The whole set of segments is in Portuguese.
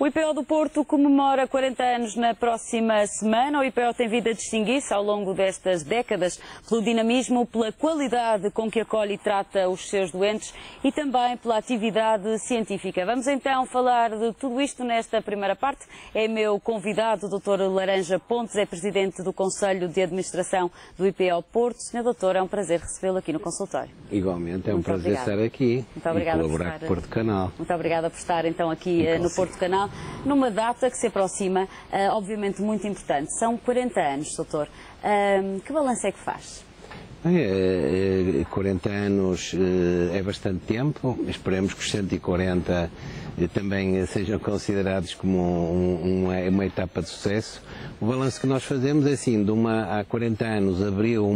O IPO do Porto comemora 40 anos na próxima semana. O IPO tem vindo a distinguir-se ao longo destas décadas pelo dinamismo, pela qualidade com que acolhe e trata os seus doentes e também pela atividade científica. Vamos então falar de tudo isto nesta primeira parte. É meu convidado o Dr. Laranja Pontes, é presidente do Conselho de Administração do IPO Porto. Senhor doutor, é um prazer recebê-lo aqui no consultório. Igualmente, é um prazer estar aqui e colaborar com o Porto Canal. Muito obrigada por estar então aqui no Porto Canal, numa data que se aproxima, obviamente muito importante. São 40 anos, doutor. Que balanço é que faz? 40 anos é bastante tempo. Esperemos que os 140 também sejam considerados como uma etapa de sucesso. O balanço que nós fazemos é assim, há 40 anos abriu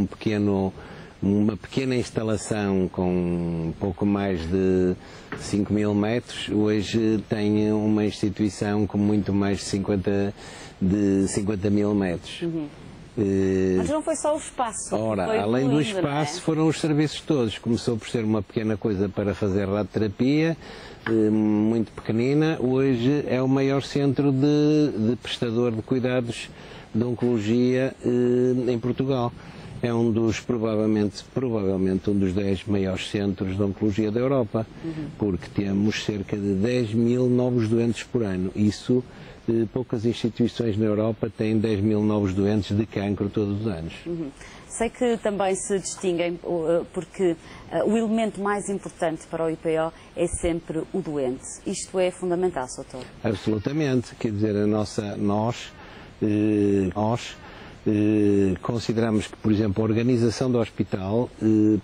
uma pequena instalação com pouco mais de 5.000 metros, hoje tem uma instituição com muito mais de 50.000 metros. Mas não foi só o espaço. Ora, além do espaço, foram os serviços todos. Começou por ser uma pequena coisa para fazer radioterapia, muito pequenina. Hoje é o maior centro de prestador de cuidados de oncologia em Portugal. É provavelmente um dos 10 maiores centros de oncologia da Europa, porque temos cerca de 10.000 novos doentes por ano. Isso, poucas instituições na Europa têm 10.000 novos doentes de cancro todos os anos. Sei que também se distinguem porque o elemento mais importante para o IPO é sempre o doente. Isto é fundamental, Sr. Doutor? Absolutamente. Quer dizer, nós consideramos que, por exemplo, a organização do hospital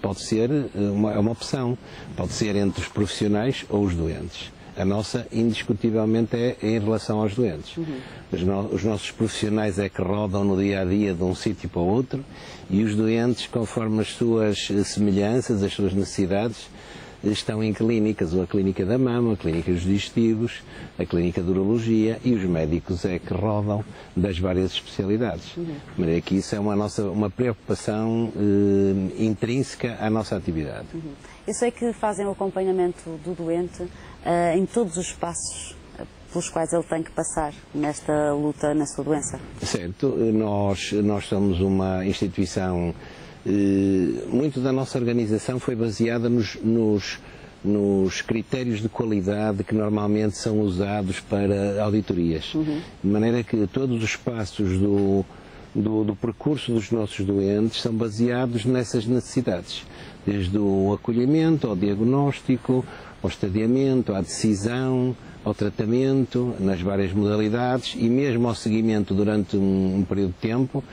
pode ser uma opção, pode ser entre os profissionais ou os doentes. A nossa, indiscutivelmente, é em relação aos doentes. Os nossos profissionais é que rodam no dia-a-dia de um sítio para o outro e os doentes, conforme as suas semelhanças, as suas necessidades, estão em clínicas, ou a clínica da mama, a clínica dos digestivos, a clínica de urologia, e os médicos é que rodam das várias especialidades. De maneira que isso é uma preocupação intrínseca à nossa atividade. Eu sei que fazem o acompanhamento do doente em todos os passos pelos quais ele tem que passar nesta luta na sua doença. Certo, nós somos uma instituição. Muito da nossa organização foi baseada nos critérios de qualidade que normalmente são usados para auditorias. De maneira que todos os passos do percurso dos nossos doentes são baseados nessas necessidades. Desde o acolhimento, ao diagnóstico, ao estadiamento, à decisão, ao tratamento, nas várias modalidades e mesmo ao seguimento durante um período de tempo.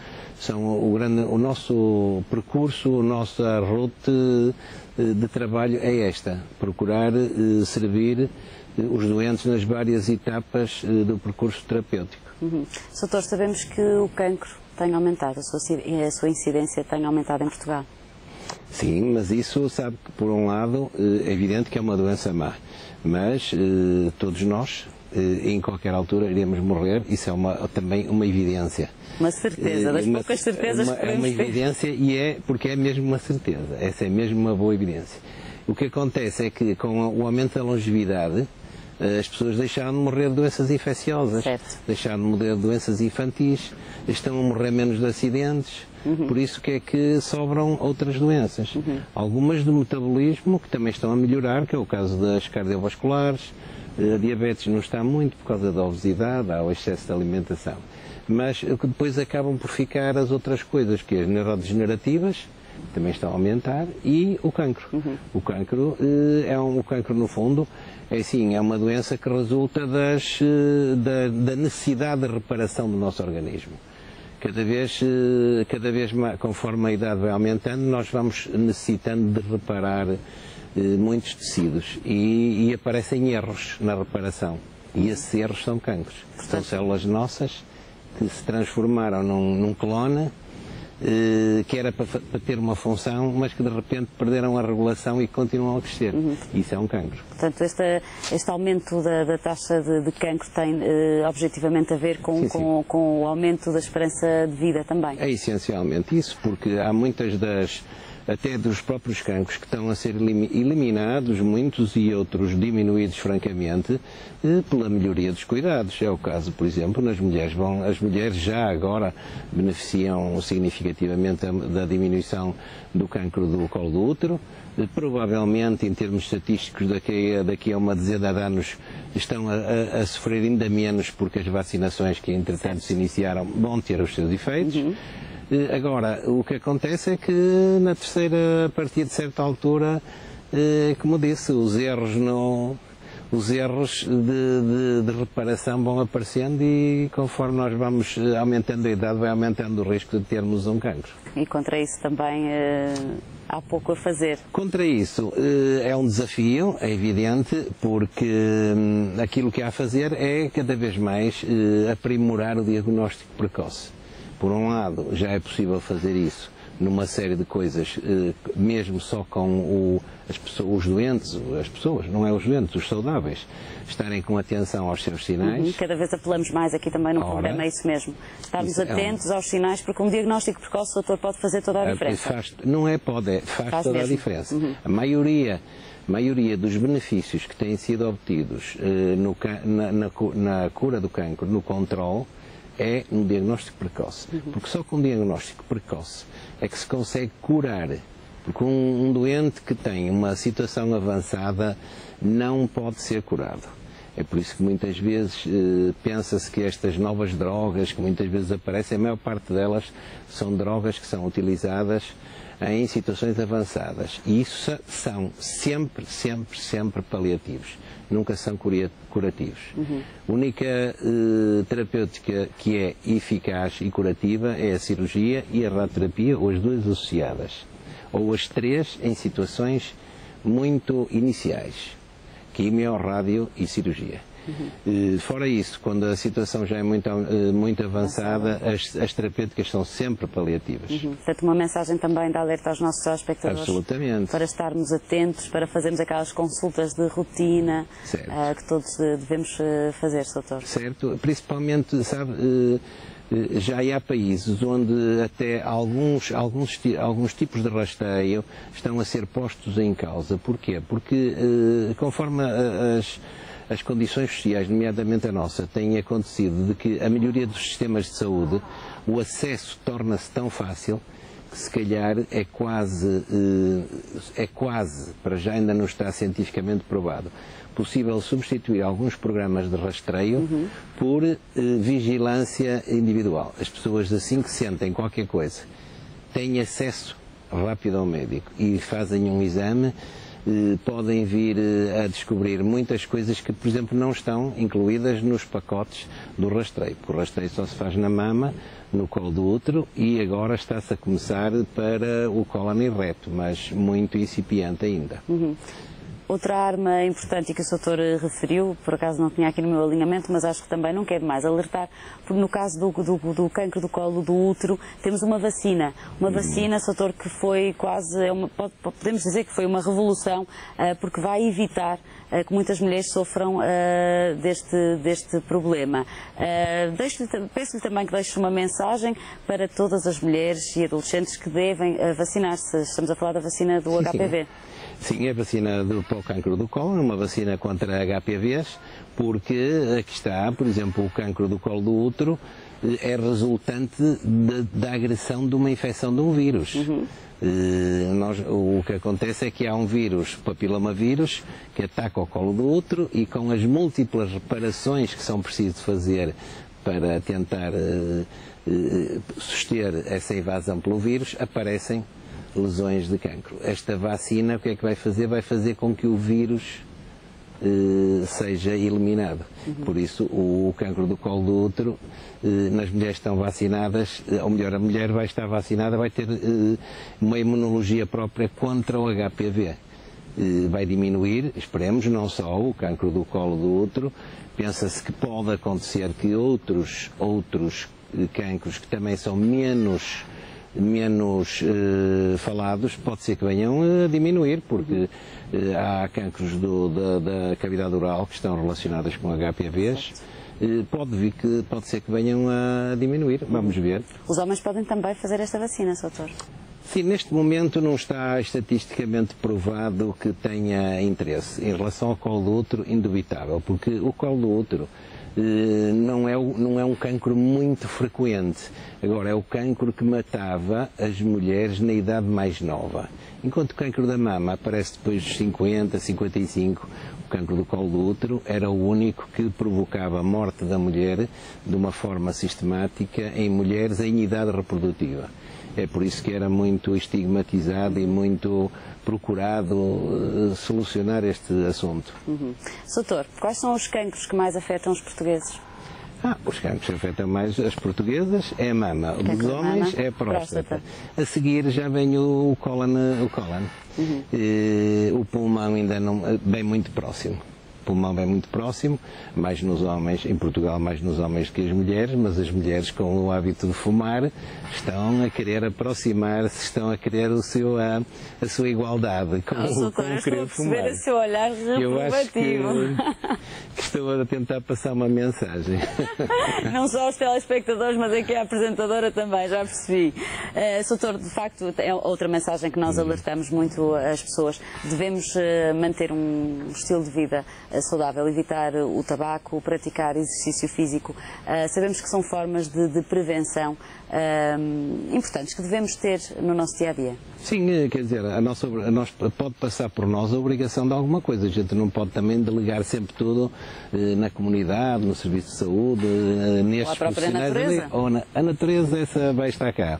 O nosso percurso, a nossa route de trabalho é esta, procurar servir os doentes nas várias etapas do percurso terapêutico. Doutor, sabemos que o cancro tem aumentado, a sua incidência tem aumentado em Portugal. Sim, mas isso sabe que, por um lado, é evidente que é uma doença má, mas todos nós, em qualquer altura, iremos morrer, isso é também uma evidência. Uma certeza, das poucas certezas que podemos ter. É uma evidência porque é mesmo uma certeza, essa é mesmo uma boa evidência. O que acontece é que com o aumento da longevidade, as pessoas deixaram de morrer de doenças infecciosas, deixaram de morrer de doenças infantis, estão a morrer menos de acidentes, por isso que é que sobram outras doenças. Algumas do metabolismo que também estão a melhorar, que é o caso das cardiovasculares, a diabetes não está muito por causa da obesidade, há o excesso de alimentação. Mas depois acabam por ficar as outras coisas, que as neurodegenerativas também estão a aumentar, e o cancro. O cancro o cancro, no fundo, é uma doença que resulta da necessidade de reparação do nosso organismo. Cada vez mais, conforme a idade vai aumentando, nós vamos necessitando de reparar muitos tecidos e aparecem erros na reparação. E esses erros são cancros. São células nossas que se transformaram num clone que era para ter uma função, mas que de repente perderam a regulação e continuam a crescer. Isso é um cancro. Portanto, este aumento da taxa de cancro tem objetivamente a ver com o aumento da esperança de vida também? É essencialmente isso, porque há muitas até dos próprios cancros que estão a ser eliminados, muitos e outros diminuídos francamente, pela melhoria dos cuidados. É o caso, por exemplo, nas mulheres. As mulheres já agora beneficiam significativamente da diminuição do cancro do colo do útero. Provavelmente, em termos estatísticos, daqui a uma dezena de anos estão a sofrer ainda menos, porque as vacinações que entretanto se iniciaram vão ter os seus efeitos. Agora, o que acontece é que na terceira, a partir de certa altura, como disse, os erros de reparação vão aparecendo e conforme nós vamos aumentando a idade, vai aumentando o risco de termos um cancro. E contra isso também há pouco a fazer. Contra isso é um desafio, é evidente, porque aquilo que há a fazer é cada vez mais aprimorar o diagnóstico precoce. Por um lado, já é possível fazer isso numa série de coisas, mesmo só com os doentes, as pessoas, não é os doentes, os saudáveis, estarem com atenção aos seus sinais. Cada vez apelamos mais aqui também no programa, é isso mesmo. Estarmos atentos aos sinais, porque um diagnóstico precoce, doutor, pode fazer toda a diferença. Faz toda a diferença. A maioria dos benefícios que têm sido obtidos na cura do cancro, no controle, é um diagnóstico precoce. Porque só com um diagnóstico precoce é que se consegue curar. Porque um doente que tem uma situação avançada não pode ser curado. É por isso que muitas vezes pensa-se que estas novas drogas que muitas vezes aparecem, a maior parte delas são drogas que são utilizadas em situações avançadas. E isso são sempre paliativos. Nunca são curativos. A única terapêutica que é eficaz e curativa é a cirurgia e a radioterapia, ou as duas associadas. Ou as três em situações muito iniciais. Quimio, rádio e cirurgia. Fora isso, quando a situação já é muito avançada, as terapêuticas são sempre paliativas. Portanto, uma mensagem também de alerta aos nossos espectadores. Absolutamente. Para estarmos atentos, para fazermos aquelas consultas de rotina que todos devemos fazer, doutor. Certo, principalmente, sabe, já há países onde até alguns tipos de rastreio estão a ser postos em causa. Porquê? Porque conforme as condições sociais, nomeadamente a nossa, têm acontecido de que a melhoria dos sistemas de saúde, o acesso torna-se tão fácil que se calhar é quase, para já ainda não está cientificamente provado, possível substituir alguns programas de rastreio por vigilância individual. As pessoas, assim que sentem qualquer coisa, têm acesso rápido ao médico e fazem um exame, podem vir a descobrir muitas coisas que, por exemplo, não estão incluídas nos pacotes do rastreio, porque o rastreio só se faz na mama, no colo do útero, e agora está-se a começar para o cólon e reto, mas muito incipiente ainda. Outra arma importante e que o doutor referiu, por acaso não tinha aqui no meu alinhamento, mas acho que também não quer demais alertar, porque no caso do cancro do colo do útero, temos uma vacina. Uma vacina, doutor, que foi quase, podemos dizer que foi uma revolução, porque vai evitar que muitas mulheres sofram deste problema. Peço-lhe também que deixe uma mensagem para todas as mulheres e adolescentes que devem vacinar-se. Estamos a falar da vacina do HPV. Sim, é a vacina para o cancro do colo, é uma vacina contra HPVs, porque aqui está, por exemplo, o cancro do colo do útero é resultante da agressão de uma infecção de um vírus. O que acontece é que há um vírus, papilomavírus, que ataca o colo do útero e com as múltiplas reparações que são preciso fazer para tentar suster essa invasão pelo vírus, aparecem lesões de cancro. Esta vacina, o que é que vai fazer? Vai fazer com que o vírus seja eliminado. Por isso, o cancro do colo do útero, nas mulheres que estão vacinadas, ou melhor, a mulher vai estar vacinada, vai ter uma imunologia própria contra o HPV. Vai diminuir, esperemos, não só o cancro do colo do útero, pensa-se que pode acontecer que outros cancros que também são menos falados, pode ser que venham a diminuir, porque há cancros da cavidade oral que estão relacionados com HPVs, pode ser que venham a diminuir, vamos ver. Os homens podem também fazer esta vacina, doutor? Sim, neste momento não está estatisticamente provado que tenha interesse. Em relação ao colo do útero, indubitável, porque o colo do útero não é um cancro muito frequente. Agora, é o cancro que matava as mulheres na idade mais nova. Enquanto o cancro da mama aparece depois dos 50, 55, o cancro do colo do útero era o único que provocava a morte da mulher de uma forma sistemática em mulheres em idade reprodutiva. É por isso que era muito estigmatizado e muito procurado solucionar este assunto. Doutor, quais são os cancros que mais afetam os portugueses? Os cancros que afetam mais as portuguesas é a mama, dos homens é a próstata. A seguir já vem o cólon. O pulmão ainda não, bem muito próximo. O pulmão bem muito próximo, mais nos homens, em Portugal mais nos homens do que as mulheres, mas as mulheres com o hábito de fumar estão a querer aproximar-se, estão a querer a sua igualdade com o querer fumar. Esse seu olhar Eu acho que estou a tentar passar uma mensagem. Não só aos telespectadores, mas aqui a apresentadora também, já percebi. Doutor, de facto, é outra mensagem que nós alertamos muito as pessoas. Devemos manter um estilo de vida saudável, evitar o tabaco, praticar exercício físico. Sabemos que são formas de prevenção importantes que devemos ter no nosso dia-a-dia. Sim, quer dizer, pode passar por nós a obrigação de alguma coisa. A gente não pode também delegar sempre tudo na comunidade, no serviço de saúde, nestes profissionais. A natureza, essa vai estar cá.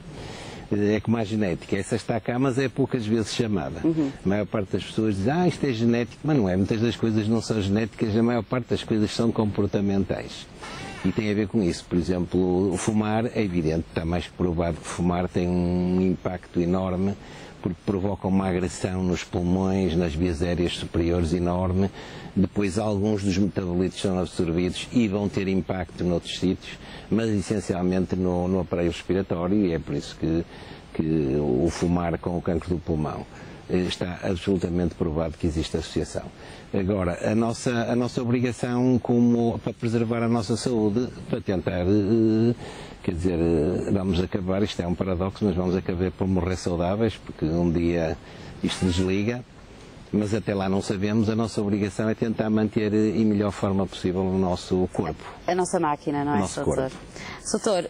É como a genética, essa está cá, mas é poucas vezes chamada. A maior parte das pessoas diz, isto é genético, mas não é. Muitas das coisas não são genéticas, a maior parte das coisas são comportamentais. E tem a ver com isso. Por exemplo, o fumar, é evidente, está mais que provado que fumar tem um impacto enorme, porque provoca uma agressão nos pulmões, nas vias aéreas superiores enorme. Depois alguns dos metabolitos são absorvidos e vão ter impacto noutros sítios, mas essencialmente no aparelho respiratório, e é por isso que o fumar com o cancro do pulmão está absolutamente provado que existe associação. Agora, a nossa obrigação para preservar a nossa saúde, para tentar, quer dizer, vamos acabar, isto é um paradoxo, mas vamos acabar por morrer saudáveis, porque um dia isto desliga, mas até lá não sabemos, a nossa obrigação é tentar manter em melhor forma possível o nosso corpo. A nossa máquina, não é, nosso corpo. Doutor,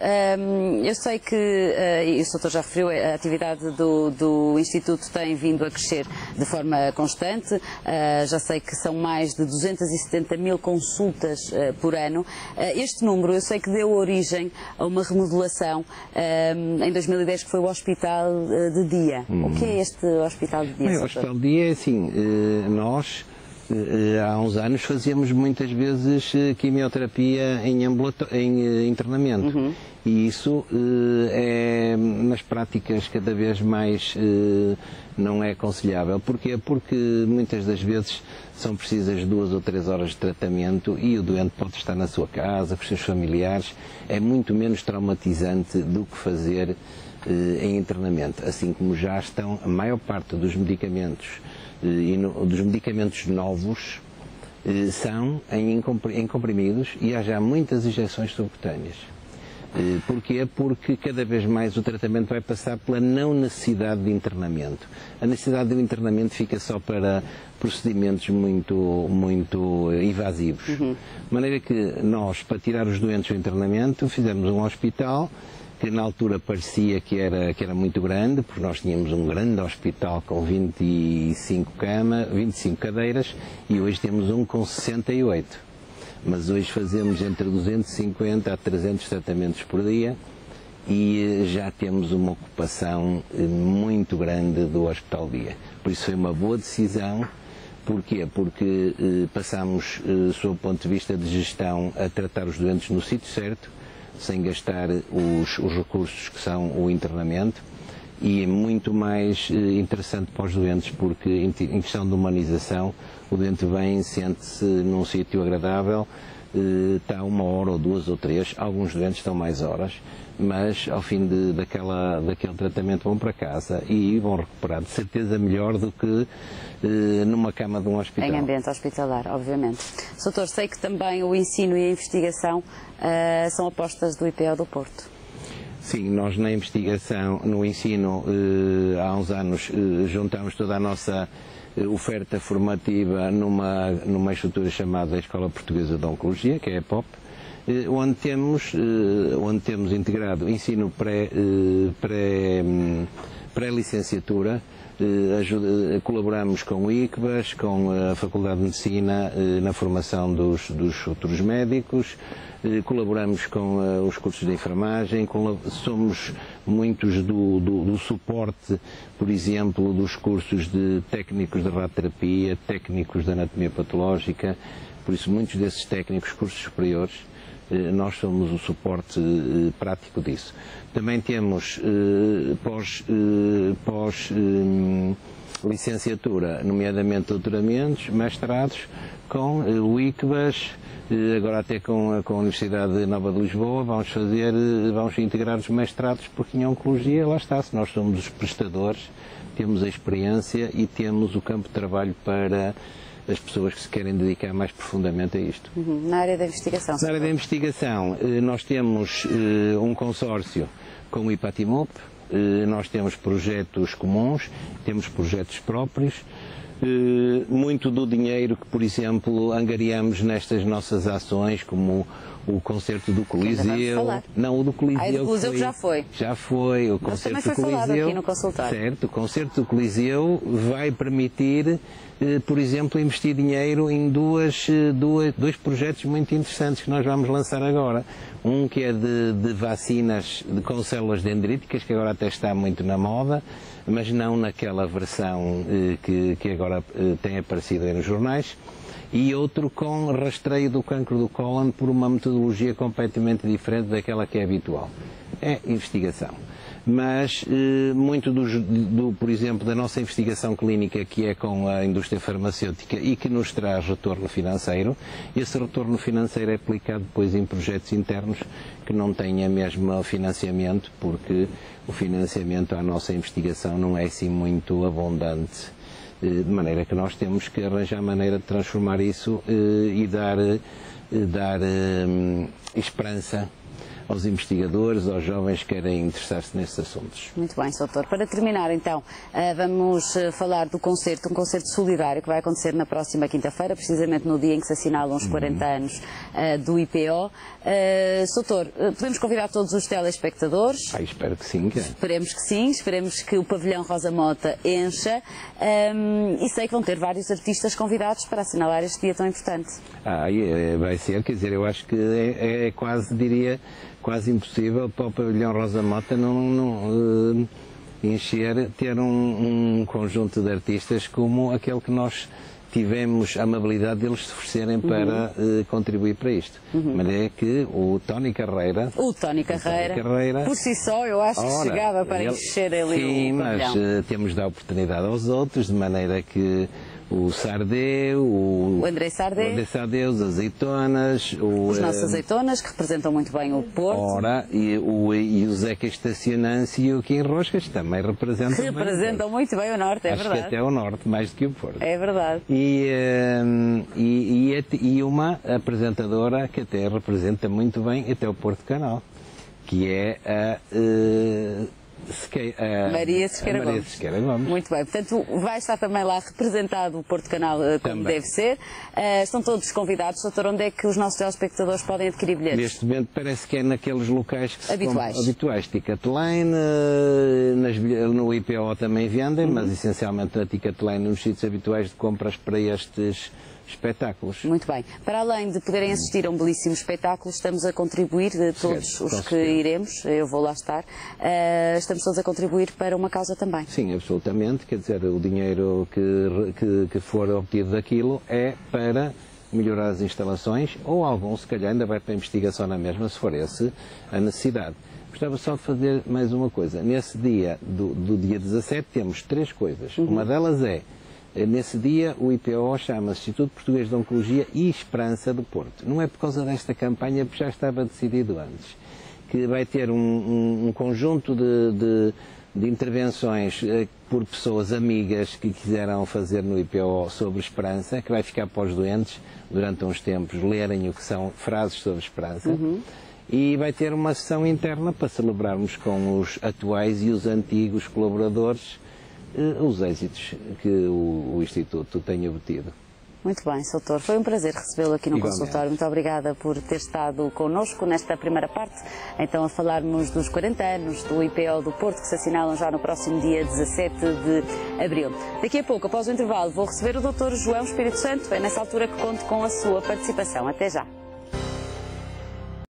eu sei que, e o doutor já referiu, a atividade do Instituto tem vindo a crescer de forma constante, já sei que são mais de 270 mil consultas por ano. Este número eu sei que deu origem a uma remodelação em 2010, que foi o Hospital de Dia. O que é este Hospital de Dia? Bem, o Hospital de Dia é assim, nós há uns anos fazíamos muitas vezes quimioterapia em internamento e isso nas práticas cada vez mais não é aconselhável. Porquê? Porque muitas das vezes são precisas 2 ou 3 horas de tratamento e o doente pode estar na sua casa, com os seus familiares. É muito menos traumatizante do que fazer em internamento, assim como já estão a maior parte dos medicamentos dos medicamentos novos são em comprimidos e há já muitas injeções subcutâneas. Porquê? Porque cada vez mais o tratamento vai passar pela não necessidade de internamento. A necessidade do internamento fica só para procedimentos muito invasivos. De maneira que nós, para tirar os doentes do internamento, fizemos um hospital que na altura parecia que era muito grande, porque nós tínhamos um grande hospital com 25 cadeiras e hoje temos um com 68. Mas hoje fazemos entre 250 a 300 tratamentos por dia e já temos uma ocupação muito grande do Hospital Dia. Por isso foi uma boa decisão. Porquê? Porque passamos, sob o ponto de vista de gestão, a tratar os doentes no sítio certo, sem gastar os recursos que são o internamento, e é muito mais interessante para os doentes, porque em questão de humanização, o doente vem, sente-se num sítio agradável, está 1 hora ou 2 ou 3, alguns doentes estão mais horas, mas ao fim daquele tratamento vão para casa e vão recuperar de certeza melhor do que numa cama de um hospital. Em ambiente hospitalar, obviamente. Doutor, sei que também o ensino e a investigação são apostas do IPO do Porto. Sim, nós na investigação, no ensino, há uns anos juntamos toda a nossa oferta formativa numa estrutura chamada Escola Portuguesa de Oncologia, que é a EPOP, onde temos integrado ensino pré-licenciatura, colaboramos com o ICBAS, com a Faculdade de Medicina na formação dos futuros médicos, colaboramos com os cursos de enfermagem, somos muitos do suporte, por exemplo, dos cursos de técnicos de radioterapia, técnicos de anatomia patológica, por isso muitos desses técnicos, cursos superiores, nós somos o suporte prático disso. Também temos pós-licenciatura, nomeadamente doutoramentos, mestrados, com o ICBAS, agora até com a Universidade Nova de Lisboa, vamos integrar os mestrados, porque em Oncologia, lá está, se nós somos os prestadores, temos a experiência e temos o campo de trabalho para as pessoas que se querem dedicar mais profundamente a isto. Na área da investigação? Na área da investigação, nós temos um consórcio com o IPATIMOP, nós temos projetos comuns, temos projetos próprios, muito do dinheiro que, por exemplo, angariamos nestas nossas ações, como o concerto do Coliseu. Não, o do Coliseu. O do Coliseu que já foi. Já foi. O concerto do Coliseu. Falado aqui no consultório. Certo, o concerto do Coliseu vai permitir, por exemplo, investir dinheiro em dois projetos muito interessantes que nós vamos lançar agora. Um que é de vacinas com células dendríticas, que agora até está muito na moda, mas não naquela versão que agora tem aparecido aí nos jornais. E outro com rastreio do cancro do cólon por uma metodologia completamente diferente daquela que é habitual. É investigação. Mas muito por exemplo, da nossa investigação clínica, que é com a indústria farmacêutica e que nos traz retorno financeiro, esse retorno financeiro é aplicado depois em projetos internos que não têm a mesma financiamento, porque o financiamento à nossa investigação não é assim muito abundante. De maneira que nós temos que arranjar maneira de transformar isso e dar esperança aos investigadores, aos jovens que querem interessar-se nestes assuntos. Muito bem, Sr. Doutor. Para terminar, então, vamos falar do concerto, um concerto solidário que vai acontecer na próxima quinta-feira, precisamente no dia em que se assinalam os 40 anos do IPO. Sr. Doutor, podemos convidar todos os telespectadores? Espero que sim. Esperemos que sim, esperemos que o pavilhão Rosa Mota encha e sei que vão ter vários artistas convidados para assinalar este dia tão importante. Vai ser, quer dizer, eu acho que é quase, diria, quase impossível para o pavilhão Rosa Mota não encher, ter um conjunto de artistas como aquele que nós tivemos a amabilidade deles se oferecerem para contribuir para isto. Mas é que o Tony Carreira... O Tony Carreira, por si só, eu acho que chegava para encher ali o pavilhão. Sim, mas temos de dar oportunidade aos outros, de maneira que o Sardeu, o André Sardeu, os Azeitonas, os nossos Azeitonas, que representam muito bem o Porto. E o Zeca Estacionancy e o Kim Roscas também representam muito bem o Norte, é verdade. Acho que até o Norte, mais do que o Porto. É verdade. E uma apresentadora que até representa muito bem até o Porto Canal, que é a Maria Sequeira Gomes. Muito bem, portanto vai estar também lá representado o Porto Canal como deve ser. Estão todos convidados. Doutor, onde é que os nossos telespectadores podem adquirir bilhetes? Neste momento parece que é naqueles locais que habituais. Ticketline, no IPO também vendem, mas essencialmente na Ticketline, nos sítios habituais de compras para estes espetáculos. Muito bem. Para além de poderem assistir a um belíssimo espetáculo, estamos a contribuir, todos os que iremos, eu vou lá estar, estamos todos a contribuir para uma causa também. Sim, absolutamente. Quer dizer, o dinheiro que for obtido daquilo é para melhorar as instalações, ou algum, se calhar, ainda vai para a investigação na mesma, se for esse a necessidade. Gostava só de fazer mais uma coisa. Nesse dia, do dia 17, temos 3 coisas. Uma delas é, nesse dia, o IPO chama-se Instituto Português de Oncologia e Esperança do Porto. Não é por causa desta campanha, porque já estava decidido antes. Que vai ter um conjunto de intervenções por pessoas amigas que quiseram fazer no IPO sobre esperança, que vai ficar para os doentes, durante uns tempos, lerem o que são frases sobre esperança. e vai ter uma sessão interna para celebrarmos com os atuais e os antigos colaboradores os êxitos que o Instituto tem obtido. Muito bem, Sr. Doutor. Foi um prazer recebê-lo aqui no consultório. Muito obrigada por ter estado connosco nesta primeira parte, então a falarmos dos 40 anos do IPO do Porto, que se assinalam já no próximo dia 17 de abril. Daqui a pouco, após o intervalo, vou receber o Dr. João Espírito Santo. É nessa altura que conto com a sua participação. Até já.